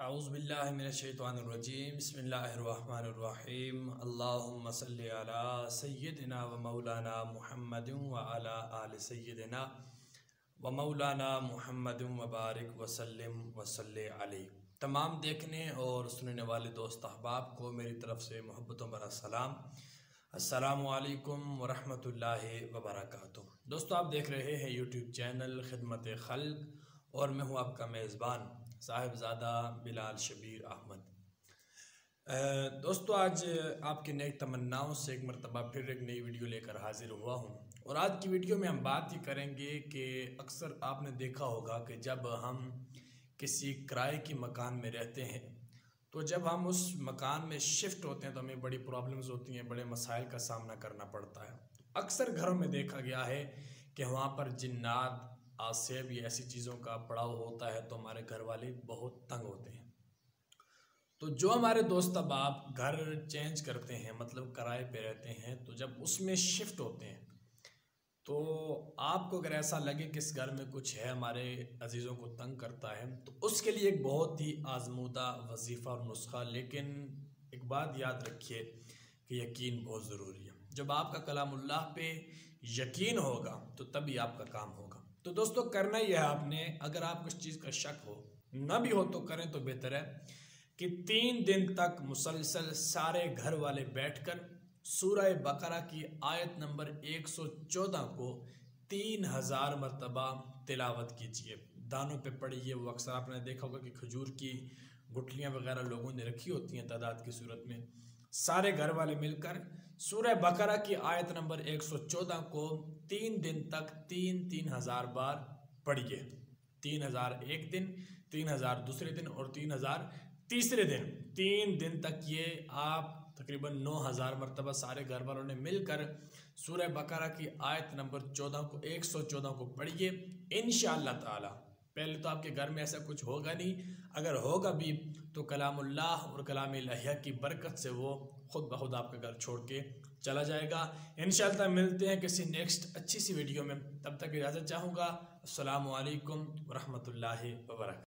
اعوذ باللہ من الشیطان الرجیم بسم اللہ الرحمن الرحیم اللہم صلی علی سیدنا و مولانا محمد و علی آل سیدنا و مولانا محمد و بارک وسلم وصلی علیہ۔ تمام دیکھنے اور سننے والے دوست احباب کو میری طرف سے محبتوں بھرا سلام، السلام علیکم ورحمۃ اللہ وبرکاتہ۔ دوستو، آپ دیکھ رہے ہیں یوٹیوب چینل خدمت خلق اور میں ہوں آپ کا میزبان صاحبزادہ بلال شبیر احمد۔ دوستو، آج آپ کے نئی تمناؤں سے ایک مرتبہ پھر ایک نئی ویڈیو لے کر حاضر ہوا ہوں، اور آج کی ویڈیو میں ہم بات ہی کریں گے کہ اکثر آپ نے دیکھا ہوگا کہ جب ہم کسی کرائے کی مکان میں رہتے ہیں تو جب ہم اس مکان میں شفٹ ہوتے ہیں تو ہمیں بڑی پرابلمز ہوتی ہیں، بڑے مسائل کا سامنا کرنا پڑتا ہے۔ اکثر گھروں میں دیکھا گیا ہے کہ وہاں پر جنات، آسیب یا ایسی چیزوں کا پڑاؤ ہوتا ہے تو ہمارے گھر والے بہت تنگ ہوتے ہیں۔ تو جو ہمارے دوست احباب گھر چینج کرتے ہیں، مطلب کرائے پہ رہتے ہیں، تو جب اس میں شفٹ ہوتے ہیں تو آپ کو اگر ایسا لگے کہ اس گھر میں کچھ ہے، ہمارے عزیزوں کو تنگ کرتا ہے، تو اس کے لیے ایک بہت ہی آزمودہ وظیفہ اور نسخہ، لیکن ایک بات یاد رکھیے کہ یقین بہت ضروری ہے۔ جب آپ کا کلام اللہ پہ یقین ہوگا تو تبھی آپ کا کام ہوگا۔ تو دوستو، کرنا یہ ہے آپ نے، اگر آپ کچھ چیز کا شک ہو، نہ بھی ہو تو کریں تو بہتر ہے کہ 3 دن تک مسلسل سارے گھر والے بیٹھ کر سورہ بقرہ کی آیت نمبر 114 کو 3000 مرتبہ تلاوت کیجیے، دانوں پہ پڑھیے۔ وہ اکثر آپ نے دیکھا ہوگا کہ کھجور کی گٹھلیاں وغیرہ لوگوں نے رکھی ہوتی ہیں تعداد کی صورت میں۔ سارے گھر والے مل کر سورہ بقرہ کی آیت نمبر 114 کو 3 دن تک 3000 بار پڑھیے۔ 3000 ایک دن، 3000 دوسرے دن اور 3000 تیسرے دن۔ 3 دن تک یہ آپ تقریباً 9000 مرتبہ سارے گھر والوں نے مل کر سورہ بقرہ کی آیت نمبر 114 کو پڑھیے۔ انشاءاللہ تعالی پہلے تو آپ کے گھر میں ایسا کچھ ہوگا نہیں، اگر ہوگا بھی تو کلام اللہ اور کلام الہیہ کی برکت سے وہ خود بخود آپ کا گھر چھوڑ کے چلا جائے گا۔ انشاءاللہ ملتے ہیں کسی نیکسٹ اچھی سی ویڈیو میں، تب تک اجازت چاہوں گا۔ السلام علیکم ورحمۃ اللہ وبرکاتہ۔